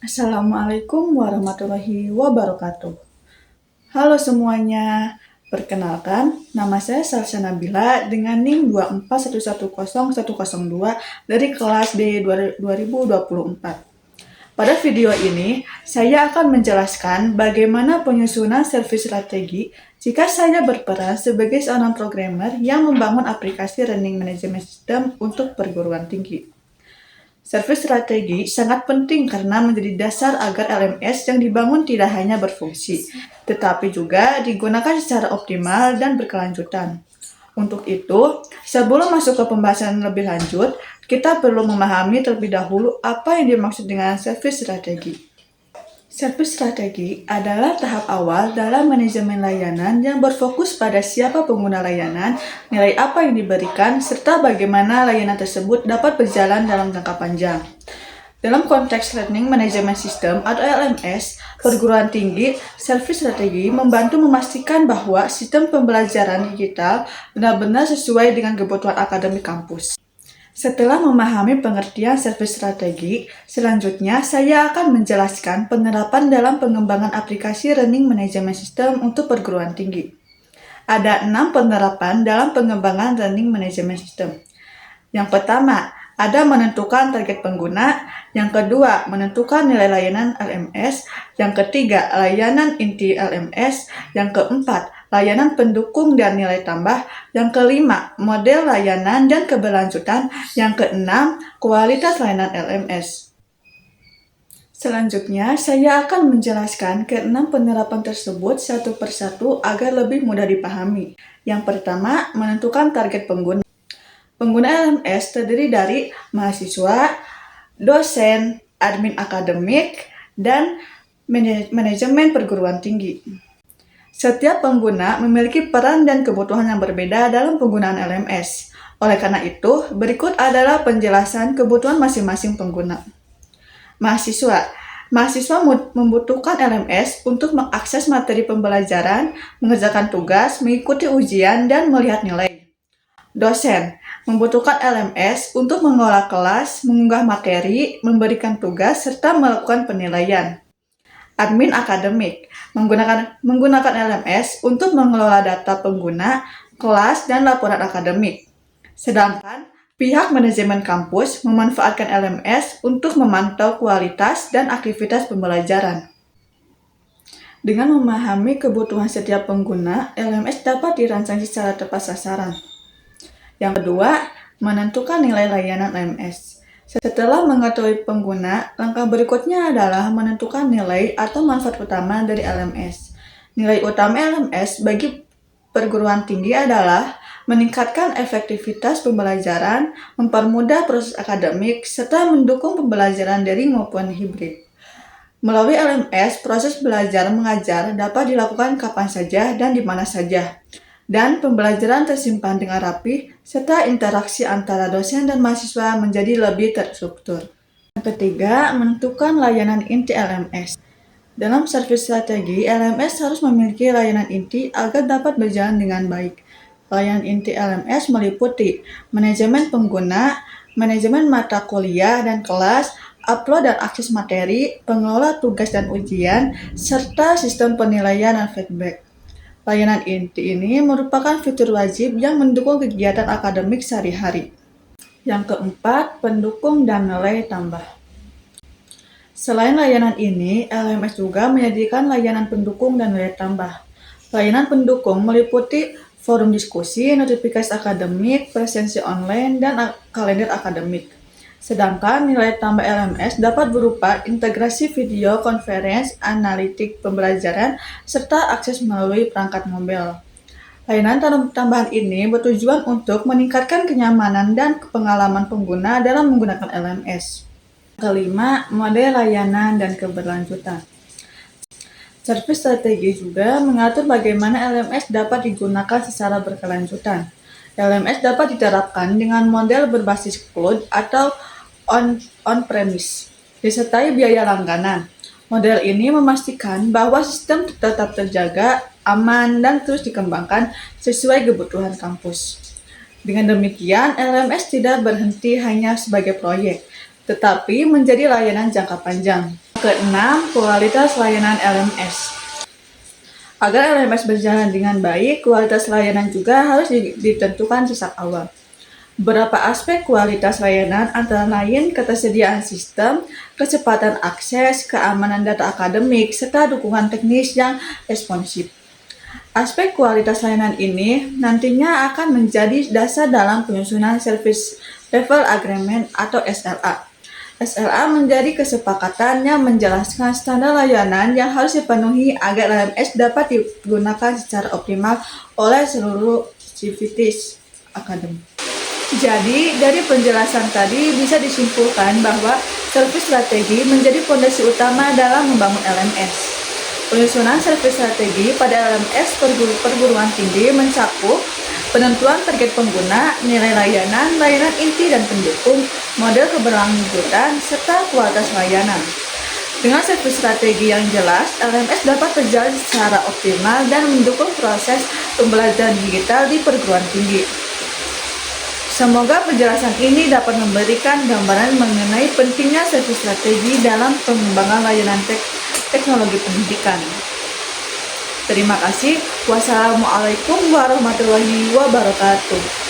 Assalamualaikum warahmatullahi wabarakatuh. Halo semuanya, perkenalkan nama saya Salsa Nabila dengan NIM 241110102 dari kelas D 2024. Pada video ini, saya akan menjelaskan bagaimana penyusunan servis strategi jika saya berperan sebagai seorang programmer yang membangun aplikasi Learning Management System untuk perguruan tinggi. Servis strategi sangat penting karena menjadi dasar agar LMS yang dibangun tidak hanya berfungsi, tetapi juga digunakan secara optimal dan berkelanjutan. Untuk itu, sebelum masuk ke pembahasan lebih lanjut, kita perlu memahami terlebih dahulu apa yang dimaksud dengan servis strategi. Servis strategi adalah tahap awal dalam manajemen layanan yang berfokus pada siapa pengguna layanan, nilai apa yang diberikan, serta bagaimana layanan tersebut dapat berjalan dalam jangka panjang. Dalam konteks Learning Management System atau LMS, perguruan tinggi, servis strategi membantu memastikan bahwa sistem pembelajaran digital benar-benar sesuai dengan kebutuhan akademik kampus. Setelah memahami pengertian servis strategi, selanjutnya saya akan menjelaskan penerapan dalam pengembangan aplikasi Learning Management System untuk perguruan tinggi. Ada 6 penerapan dalam pengembangan Learning Management System. Yang pertama, ada menentukan target pengguna. Yang kedua, menentukan nilai layanan LMS. Yang ketiga, layanan inti LMS. Yang keempat, layanan pendukung dan nilai tambah. Yang kelima, model layanan dan keberlanjutan. Yang keenam, kualitas layanan LMS. Selanjutnya, saya akan menjelaskan keenam penerapan tersebut satu persatu agar lebih mudah dipahami. Yang pertama, menentukan target pengguna. Pengguna LMS terdiri dari mahasiswa, dosen, admin akademik, dan manajemen perguruan tinggi. Setiap pengguna memiliki peran dan kebutuhan yang berbeda dalam penggunaan LMS. Oleh karena itu, berikut adalah penjelasan kebutuhan masing-masing pengguna. Mahasiswa membutuhkan LMS untuk mengakses materi pembelajaran, mengerjakan tugas, mengikuti ujian, dan melihat nilai. Dosen membutuhkan LMS untuk mengelola kelas, mengunggah materi, memberikan tugas, serta melakukan penilaian. Admin akademik menggunakan LMS untuk mengelola data pengguna, kelas, dan laporan akademik. Sedangkan pihak manajemen kampus memanfaatkan LMS untuk memantau kualitas dan aktivitas pembelajaran. Dengan memahami kebutuhan setiap pengguna, LMS dapat dirancang secara tepat sasaran. Yang kedua, menentukan nilai layanan LMS. Setelah mengetahui pengguna, langkah berikutnya adalah menentukan nilai atau manfaat utama dari LMS. Nilai utama LMS bagi perguruan tinggi adalah meningkatkan efektivitas pembelajaran, mempermudah proses akademik, serta mendukung pembelajaran daring maupun hibrid. Melalui LMS, proses belajar mengajar dapat dilakukan kapan saja dan di mana saja. Dan pembelajaran tersimpan dengan rapi, serta interaksi antara dosen dan mahasiswa menjadi lebih terstruktur. Yang ketiga, menentukan layanan inti LMS. Dalam servis strategi, LMS harus memiliki layanan inti agar dapat berjalan dengan baik. Layanan inti LMS meliputi manajemen pengguna, manajemen mata kuliah dan kelas, upload dan akses materi, pengelola tugas dan ujian, serta sistem penilaian dan feedback. Layanan inti ini merupakan fitur wajib yang mendukung kegiatan akademik sehari-hari. Yang keempat, pendukung dan nilai tambah. Selain layanan ini, LMS juga menyediakan layanan pendukung dan nilai tambah. Layanan pendukung meliputi forum diskusi, notifikasi akademik, presensi online, dan kalender akademik. Sedangkan nilai tambah LMS dapat berupa integrasi video, conference, analitik pembelajaran, serta akses melalui perangkat mobile. Layanan tambahan ini bertujuan untuk meningkatkan kenyamanan dan pengalaman pengguna dalam menggunakan LMS. Kelima, model layanan dan keberlanjutan. Servis strategi juga mengatur bagaimana LMS dapat digunakan secara berkelanjutan. LMS dapat diterapkan dengan model berbasis cloud atau on-premise, disertai biaya langganan. Model ini memastikan bahwa sistem tetap terjaga, aman, dan terus dikembangkan sesuai kebutuhan kampus. Dengan demikian, LMS tidak berhenti hanya sebagai proyek, tetapi menjadi layanan jangka panjang. keenam, kualitas layanan LMS. Agar LMS berjalan dengan baik, kualitas layanan juga harus ditentukan sejak awal. Beberapa aspek kualitas layanan antara lain ketersediaan sistem, kecepatan akses, keamanan data akademik, serta dukungan teknis yang responsif. Aspek kualitas layanan ini nantinya akan menjadi dasar dalam penyusunan Service Level Agreement atau SLA. SLA menjadi kesepakatan yang menjelaskan standar layanan yang harus dipenuhi agar LMS dapat digunakan secara optimal oleh seluruh civitas akademik. Jadi, dari penjelasan tadi bisa disimpulkan bahwa service strategi menjadi fondasi utama dalam membangun LMS. Penyusunan service strategi pada LMS perguruan tinggi mencakup penentuan target pengguna, nilai layanan, layanan inti dan pendukung, model keberlanjutan, serta kualitas layanan. Dengan service strategi yang jelas, LMS dapat berjalan secara optimal dan mendukung proses pembelajaran digital di perguruan tinggi. Semoga penjelasan ini dapat memberikan gambaran mengenai pentingnya service strategi dalam pengembangan layanan teknologi pendidikan. Terima kasih. Wassalamualaikum warahmatullahi wabarakatuh.